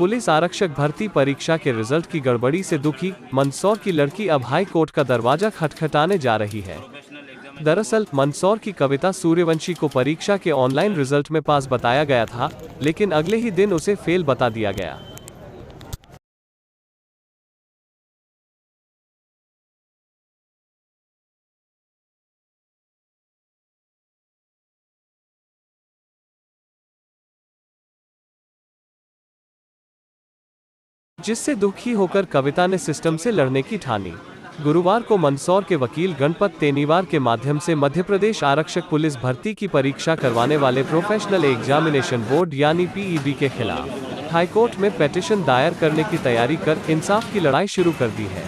Police आरक्षक भर्ती परीक्षा के रिजल्ट की गड़बड़ी से दुखी मंदसौर की लड़की अब हाई कोर्ट का दरवाजा खटखटाने जा रही है। दरअसल मंदसौर की कविता सूर्यवंशी को परीक्षा के ऑनलाइन रिजल्ट में पास बताया गया था, लेकिन अगले ही दिन उसे फेल बता दिया गया। जिससे दुखी होकर कविता ने सिस्टम से लड़ने की ठानी। गुरुवार को मंदसौर के वकील गणपत तेनीवार के माध्यम से मध्य प्रदेश आरक्षक पुलिस भर्ती की परीक्षा करवाने वाले प्रोफेशनल एग्जामिनेशन बोर्ड यानी पीईबी के खिलाफ हाईकोर्ट में पिटीशन दायर करने की तैयारी कर इंसाफ की लड़ाई शुरू कर दी है।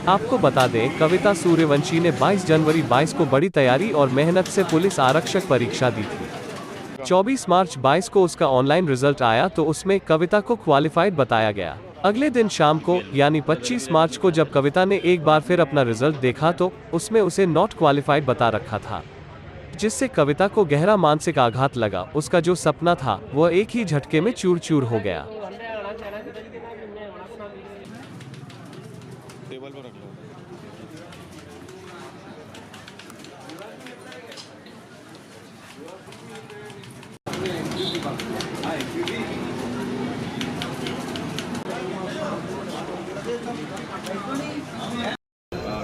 आपको बता दें, कविता सूर्यवंशी ने 22 जनवरी 22 को बड़ी तैयारी और मेहनत से पुलिस आरक्षक परीक्षा दी थी। 24 मार्च 22 को उसका ऑनलाइन रिजल्ट आया तो उसमें कविता को क्वालिफाइड बताया गया। अगले दिन शाम को यानी 25 मार्च को जब कविता ने एक बार फिर अपना रिजल्ट देखा तो उसमें उसे नॉट क्वालिफाइड बता रखा था, जिससे कविता को गहरा मानसिक आघात लगा। उसका जो सपना था वह एक ही झटके में चूर चूर हो गया।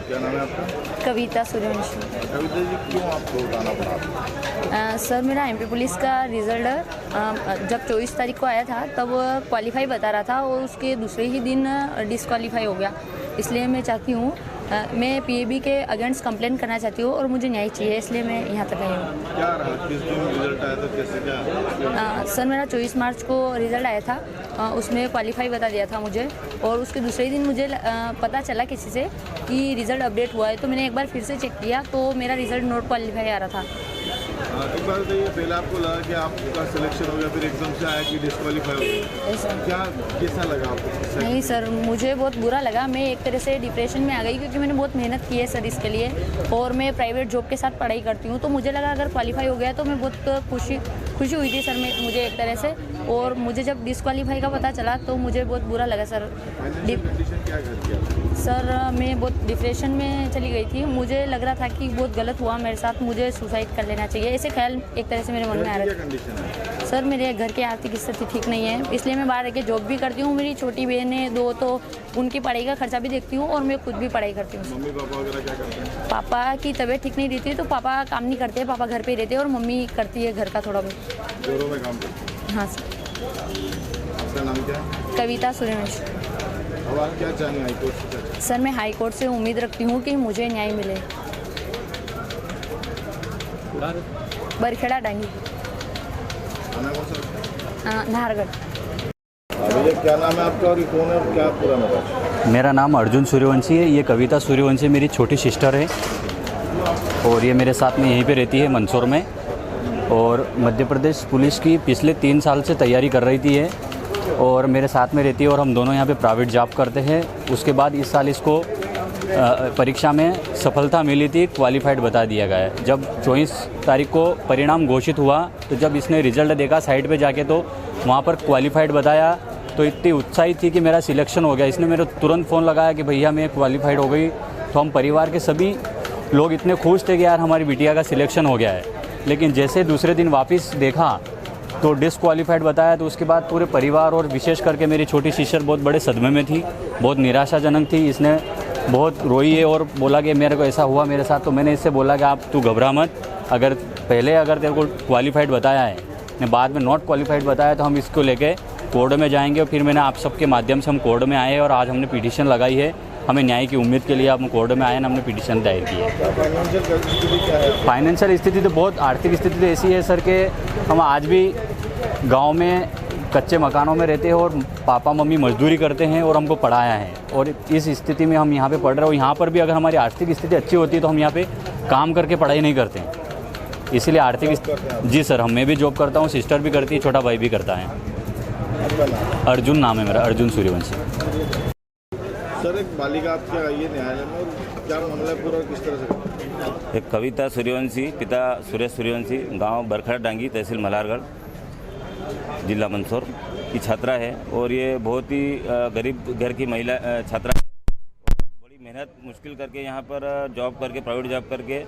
क्या नाम है आपका? कविता सूर्यवंशी। कविता जी, क्यों आपको बताना पड़ा? सर, मेरा एमपी पुलिस का रिज़ल्ट जब 24 तारीख को आया था तब क्वालिफाई बता रहा था और उसके दूसरे ही दिन डिसक्वालीफाई हो गया। इसलिए मैं चाहती हूँ, मैं पीएबी के अगेंस्ट कंप्लेंट करना चाहती हूँ और मुझे न्याय चाहिए, इसलिए मैं यहाँ तक आई हूँ। क्या रहा, किस दिन रिजल्ट आया था, कैसे क्या? सर, मेरा 24 मार्च को रिज़ल्ट आया था, उसमें क्वालिफाई बता दिया था मुझे और उसके दूसरे दिन मुझे पता चला किसी से कि रिज़ल्ट अपडेट हुआ है, तो मैंने एक बार फिर से चेक किया तो मेरा रिज़ल्ट नॉट क्वालिफाई आ रहा था। एक बार बताइए, पहले आपको लगा कि आपका सिलेक्शन हो गया, फिर एकदम से आया कि डिस्क्वालीफाई हो गया, क्या कैसा लगा आपको? नहीं सर, मुझे बहुत बुरा लगा। मैं एक तरह से डिप्रेशन में आ गई क्योंकि मैंने बहुत मेहनत की है सर इसके लिए और मैं प्राइवेट जॉब के साथ पढ़ाई करती हूँ, तो मुझे लगा अगर क्वालिफाई हो गया तो मैं बहुत खुशी हुई थी सर मुझे एक तरह से। और मुझे जब डिस्क्वालीफाई का पता चला तो मुझे बहुत बुरा लगा सर। सर, मैं बहुत डिप्रेशन में चली गई थी। मुझे लग रहा था कि बहुत गलत हुआ मेरे साथ, मुझे सुसाइड कर लेना चाहिए, ऐसे ख्याल एक तरह से मेरे मन में आ रहा था। सर, मेरे घर की आर्थिक स्थिति ठीक नहीं है, इसलिए मैं बाहर रह के जॉब भी करती हूँ। मेरी छोटी बहन है 2, तो उनकी पढ़ाई का खर्चा भी देखती हूँ और मैं खुद भी पढ़ाई करती हूँ। मम्मी पापा वगैरह क्या करते हैं? पापा की तबीयत ठीक नहीं रहती तो पापा काम नहीं करते, पापा घर पे ही रहते हैं और मम्मी करती है घर का थोड़ा बहुत। जोरों में काम करते हैं? हाँ सर। आपका नाम क्या है? कविता सूर्यवंशी। अब आप क्या चाहेंगे हाई कोर्ट से? सर, मैं हाई कोर्ट से उम्मीद रखती हूँ कि मुझे न्याय मिले। बरखेड़ा डांगी, नाहरगढ़। भैया, क्या नाम है आपका और कौन है, क्या पूरा नाम? मेरा नाम अर्जुन सूर्यवंशी है। ये कविता सूर्यवंशी मेरी छोटी सिस्टर है और ये मेरे साथ में यहीं पे रहती है मंदसौर में, और मध्य प्रदेश पुलिस की पिछले 3 साल से तैयारी कर रही थी और मेरे साथ में रहती है और हम दोनों यहाँ पे प्राइवेट जॉब करते हैं। उसके बाद इस साल इसको परीक्षा में सफलता मिली थी, क्वालिफाइड बता दिया गया है। जब 24 तारीख को परिणाम घोषित हुआ तो जब इसने रिजल्ट देखा साइट पे जाके तो वहाँ पर क्वालिफाइड बताया, तो इतनी उत्साहित थी कि मेरा सिलेक्शन हो गया। इसने मेरे तुरंत फ़ोन लगाया कि भैया मैं क्वालिफाइड हो गई। तो हम परिवार के सभी लोग इतने खुश थे कि यार हमारी बिटिया का सिलेक्शन हो गया है। लेकिन जैसे दूसरे दिन वापस देखा तो डिसक्वालीफाइड बताया, तो उसके बाद पूरे परिवार और विशेष करके मेरी छोटी सिस्टर बहुत बड़े सदमे में थी, बहुत निराशाजनक थी। इसने बहुत रोई है और बोला कि मेरे को ऐसा हुआ मेरे साथ। तो मैंने इससे बोला कि आप तू घबरा मत, अगर तेरे को क्वालिफाइड बताया है ने बाद में नॉट क्वालिफाइड बताया तो हम इसको लेके कोर्ट में जाएंगे। और फिर मैंने आप सबके माध्यम से हम कोर्ट में आए और आज हमने पिटीशन लगाई है। हमें न्याय की उम्मीद के लिए हम कोर्ट में आए, हमने पिटीशन दायर की है। फाइनेंशियल स्थिति तो बहुत, आर्थिक स्थिति तो ऐसी है सर कि हम आज भी गांव में कच्चे मकानों में रहते हैं और पापा मम्मी मजदूरी करते हैं और हमको पढ़ाया है, और इस स्थिति में हम यहाँ पे पढ़ रहे हो। यहाँ पर भी अगर हमारी आर्थिक स्थिति अच्छी होती है तो हम यहाँ पे काम करके पढ़ाई नहीं करते हैं, इसीलिए आर्थिक। जी सर, मैं भी जॉब करता हूँ, सिस्टर भी करती है, छोटा भाई भी करता है। अर्जुन नाम है मेरा, अर्जुन सूर्यवंशी। सर, एक बालिका आपके आई है न्यायालय में, और क्या मामला है पूरा, किस तरह से? एक कविता सूर्यवंशी, पिता सुरेश सूर्यवंशी, गांव बरखेड़ा डांगी, तहसील मल्हारगढ़, जिला मंदसौर। की छात्रा है और ये बहुत ही गरीब घर की महिला छात्रा है और बड़ी मेहनत मुश्किल करके यहाँ पर जॉब करके प्राइवेट जॉब करके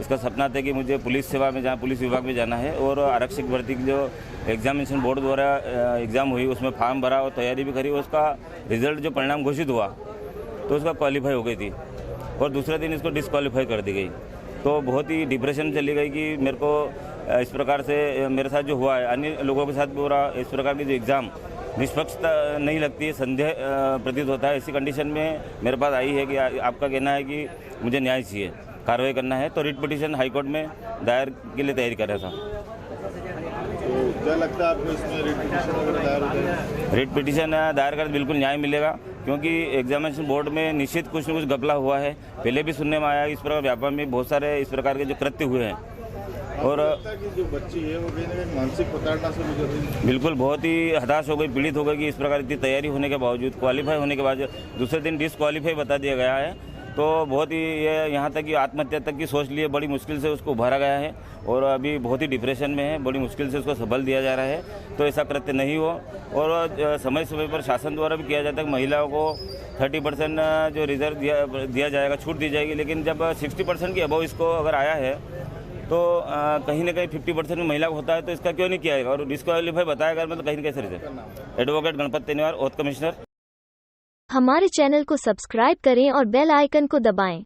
इसका सपना था कि मुझे पुलिस सेवा में पुलिस विभाग में जाना है और आरक्षक भर्ती की जो एग्जामिनेशन बोर्ड द्वारा एग्ज़ाम हुई उसमें फॉर्म भरा और तैयारी भी करी, उसका रिजल्ट जो परिणाम घोषित हुआ तो उसका क्वालिफाई हो गई थी और दूसरे दिन इसको डिसक्वालीफाई कर दी गई। तो बहुत ही डिप्रेशन चली गई कि मेरे को इस प्रकार से मेरे साथ जो हुआ है अन्य लोगों के साथ पूरा इस प्रकार की जो एग्ज़ाम निष्पक्षता नहीं लगती है, संदेह प्रतीत होता है। इसी कंडीशन में मेरे पास आई है कि आपका कहना है कि मुझे न्याय चाहिए, कार्रवाई करना है, तो रिट पिटीशन हाईकोर्ट में दायर के लिए तैयारी कर रहा था। तो क्या लगता है आपको इसमें रिट पिटीशन वगैरह दायर हो जाएगा? रिट पिटीशन दायर कर बिल्कुल न्याय मिलेगा, क्योंकि एग्जामिनेशन बोर्ड में निश्चित कुछ न कुछ घपला हुआ है। पहले भी सुनने में आया इस प्रकार व्यापार में बहुत सारे इस प्रकार के जो कृत्य हुए हैं और कि जो बच्ची है वो कहीं ना कहीं मानसिक प्रताड़ना से गुजर रही है। बिल्कुल बहुत ही हताश हो गई, पीड़ित हो गई कि इस प्रकार इतनी तैयारी होने के बावजूद, क्वालिफाई होने के बाद दूसरे दिन डिसक्वालीफाई बता दिया गया है। तो बहुत ही ये यहाँ तक कि आत्महत्या तक की सोच लिए बड़ी मुश्किल से उसको उभारा गया है और अभी बहुत ही डिप्रेशन में है, बड़ी मुश्किल से उसको सबल दिया जा रहा है। तो ऐसा कृत्य नहीं हो और समय समय पर शासन द्वारा भी किया जाता है कि महिलाओं को 30% जो रिजर्व दिया जाएगा, छूट दी जाएगी। लेकिन जब 60% की अबव इसको अगर आया है तो कहीं ना कहीं 50% में महिला को होता है, तो इसका क्यों नहीं किया जाएगा और डिस्क्वालीफाई बताया गया, मतलब कहीं ना कहीं से reserve. Advocate Ganpat Teniwar, oath commissioner. हमारे चैनल को सब्सक्राइब करें और बेल आइकन को दबाएं।